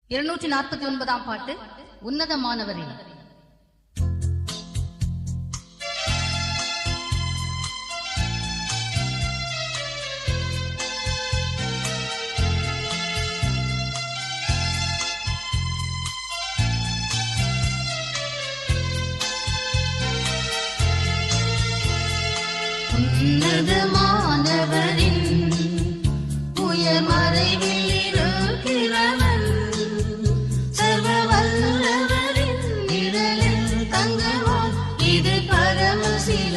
249 பாட்டு உன்னதமானவரே. உன்னதமானவரின் உயர் மறைவில் இருக்கிறவன், சர்வ வல்லவரின் நிழலில் தங்குவான், இது பரமசிலாக்கியமே.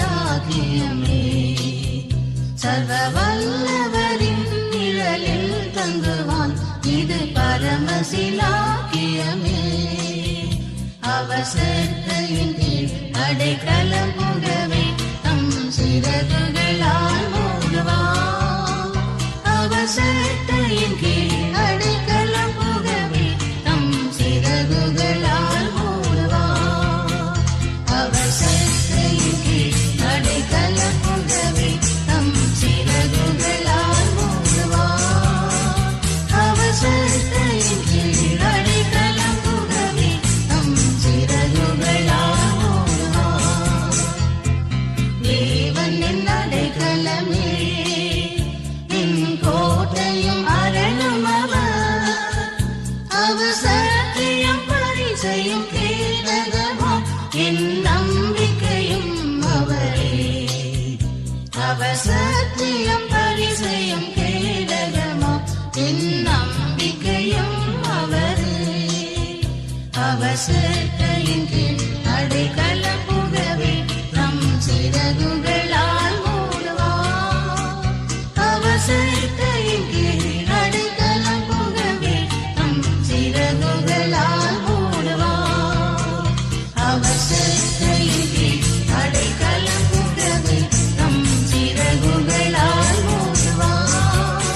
சர்வ வல்லவரின் நிழலில் தங்குவான், இது பரமசிலாக்கியமே. அவசரத்தையின் கீழ் அடைக்கலம் புகவே சிறகுகளால் மூடுவான். அவசரத்தையின் கீழ் அடைக்கலம் புகவே தம் சிறகுகளால் மூடுவான். அவசரத்தையின் கீழ் அடைக்கலம் புகவே தம் சிறகுகளால் மூடுவான். அவசரத்தையின் கீழ் அடைக்கலம் புகவே தம் சிறகுகளால் மூடுவான். தேவன் என் அடைக்கலமே, என் கோட்டையும் அரணும் அவர். அவர் சத்தியம் பரிசையும் கேடகமாம், என் நம்பிக்கையும் அவரே. அவர் சத்தியம் பரிசையும் கேடகமாம், என் நம்பிக்கையும் அவரே. அவர் சத்தியின் கீழ் அடைக்கலம் புகவே தம் சிறகுகளால் மூடுவான். அவசரத்தையின் கீழ் அடைக்கலம் புகவே தம் சிறகுகளால் மூடுவான். அவசரத்தையின் கீழ் அடைக்கலம் புகவே தம் சிறகுகளால் மூடுவான்.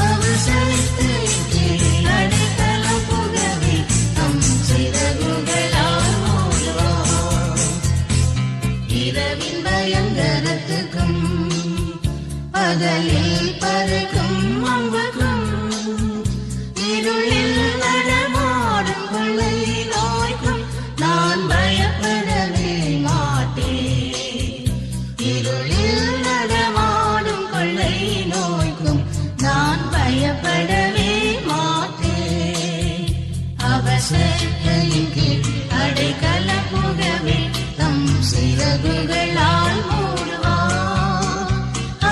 அவசரத்தையின் கீழ் அடைக்கலம் புகவே தம் சிறகுகளால் மூடுவான். இரவின் பயங்கரத்துக்கும் பகலில் பறக்கும் அம்புக்கும், இருளில் நடமாடும் கொள்ளை நோய்க்கும் நான் பயப்படவே மாட்டேன். இருளில் நடமாடும் கொள்ளை நோய்க்கும் நான் பயப்படவே மாட்டேன். அவசரத்தையின் கீழ் அடைக்கலம் புகவே தம் சிறகுகளால் மூடுவான்.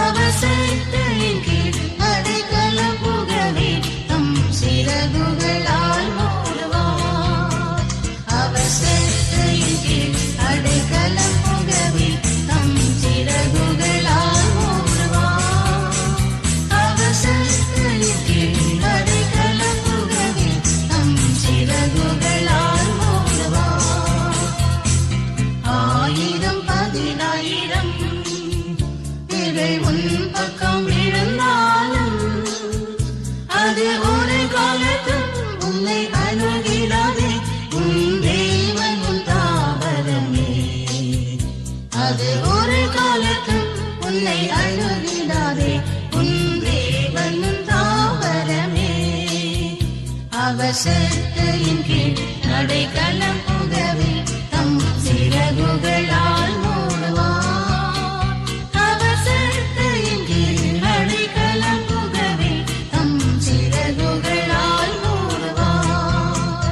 அவசரத்தையின் கீழ் அடைக்கலம் புகவே தம் சிறகுகளால் மூடுவான். அவசரத்தையின் கீழ் அடைக்கலம் புகவே தம் சிறகுகளால் மூடுவான். அவசரத்தையின் கீழ் அடைக்கலம் புகவே தம் சிறகுகளால் மூடுவான். 1000 10,000 இவை உன் பக்கம் விழுந்தாலும், அது ஒரு காலத்தும் உன்னை அணுகிடாதே. உன் தேவன் உன் தாவரமே, அது ஒரு காலத்தும் உன்னை அணுகிடாதே. உன் தேவன் உன் தாவரமே. அவசரத்தையின் கீழ் அடைக்கலம் புகவே தம் சிறகுகளால் மூடுவான். அவசரத்தையின் கீழ் அடைக்கலம் புகவே தம் சிறகுகளால் மூடுவான்.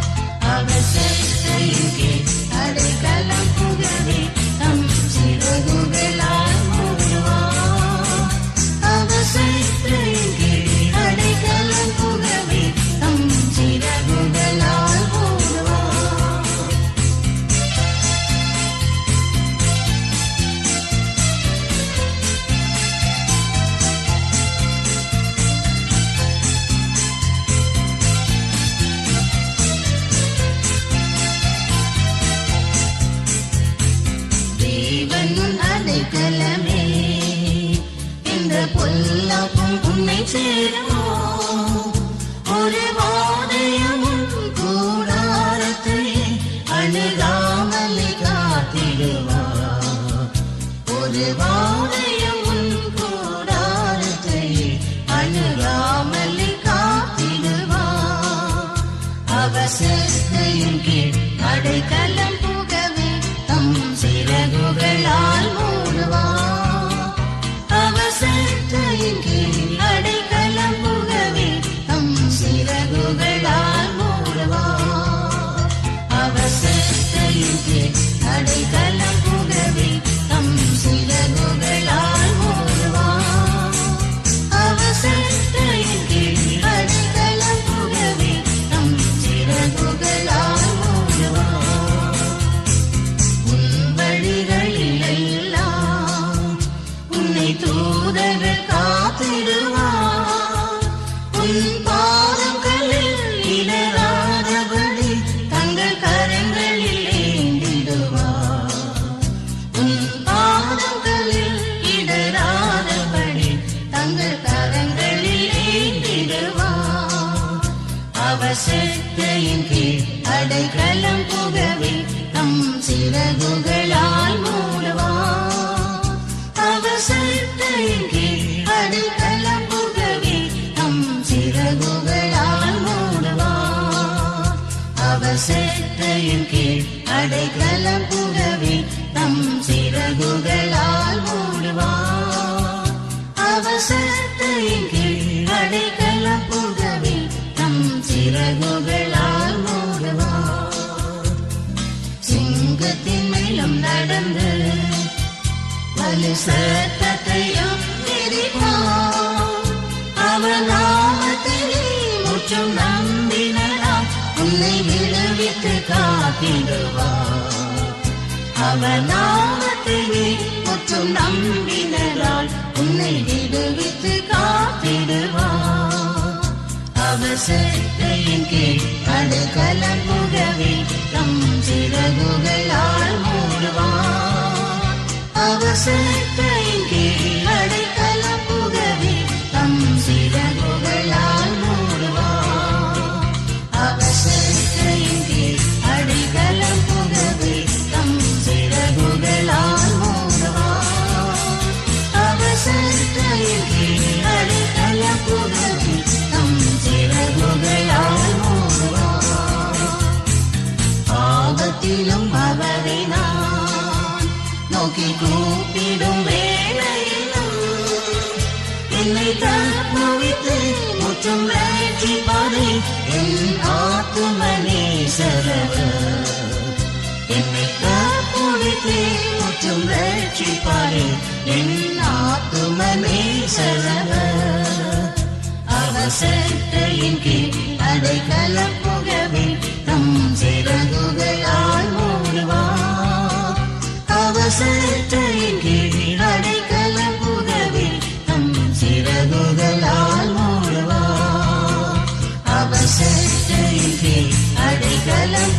அவசரத்தையின் கீழ் அடைக்கலம் புகவே தம் சிறகுகளால் மூடுவான். அவசரத்தையின் கீழ் அடைக்கலம் புகவே தம் சிறகுகளால் மூடுவான். தேவன் உன் அடைக்கலமே, இந்த பொல்லாப்பும் உன்னை சேருமோ? ஒரு வாதையும் உன் கூடாரத்தை அணுகாமலே காத்திடுவார். ஒரு வாதையும் உன் கூடாரத்தை அணுகாமலே காத்திடுவார். அவசத்தையின் கீழ் அடைக்கலம் புகவே தம் சிறகுகளால் மூடுவார். அவசத்தையின் கீழ் அடைக்கலம் புகவே தம் சிறகுகளால் மூடுவார். அவசத்தையின் கீழ் அடைக்கலம் புகவே தம் சிறகுகளால் மூடுவார். அவசத்தையின் கீழ் அடைக்கலம் புகவே தம் சிறகுகளால் மூடுவார். உன் வழிகளில் எல்லாம் உன்னை தூதர்கள் காத்திடுவார். உன் பாதங்களில் இடராதபடி தங்கள் கரங்களில் ஏந்திடுவார். உன் பாதங்களில் இடராதபடி தங்கள் கரங்களில் ஏந்திடுவார். அவசத்தையின் கீழ் அடைக்கலம் புகவே தம் சிறகுகளால் மூடுவார். அவசத்தையின் கீழ் அடைக்கலம் புகவே தம் சிறகுகளால் மூடுவார். அவசத்தையின் கீழ் அடைக்கலம் புகவே தம் சிறகுகளால் மூடுவார். அவசத்தையின் கீழ் அடைக்கலம் புகவே தம் சிறகுகளால் மூடுவார். சிங்கத்தின் மேலும் நடந்து வலு சத்தத்தையும் மிதிப்பார். அவர் நாமத்திலே முற்றும் நம்பினராம் உன்னை விடுவித்து காத்திடுவார். அவர் நாமத்திலே முற்றும் நம்பினரால் உன்னை விடுவித்து காத்திடுவார். அவசத்தையின் கீழ் அடைக்கலம் புகவே தம் சிறகுகளால் மூடுவார். அவசத்தையின் கீழ் அடைக்கலம் புகவே தம் சிறகுகளால் மூடுவார். அவசத்தையின் கீழ் அடைக்கலம் புகவே தம் சிறகுகளால் மூடுவார். அவசத்தையின் கீழ் அடைக்கலம் புகவே தம் சிறகுகளால் மூடுவார். ஆபத்திலும் அவரை நான் நோக்கி கூப்பிடும் வேளையிலும் என்னை தப்புவித்து முற்றும் ரட்சிப்பாரே என் ஆத்தும நேசரவர். என்னை தப்புவித்து முற்றும் ரட்சிப்பாரே என் ஆத்தும நேசரவர். அவசத்தையின் கீழ் அடைக்கலம் புகவே தம் சிறகுகளால் மூடுவார். அவசத்தையின் கீழ் அடைக்கலம் புகவே தம் சிறகுகளால் மூடுவார். அவசத்தையின் கீழ் அடைக்கலம்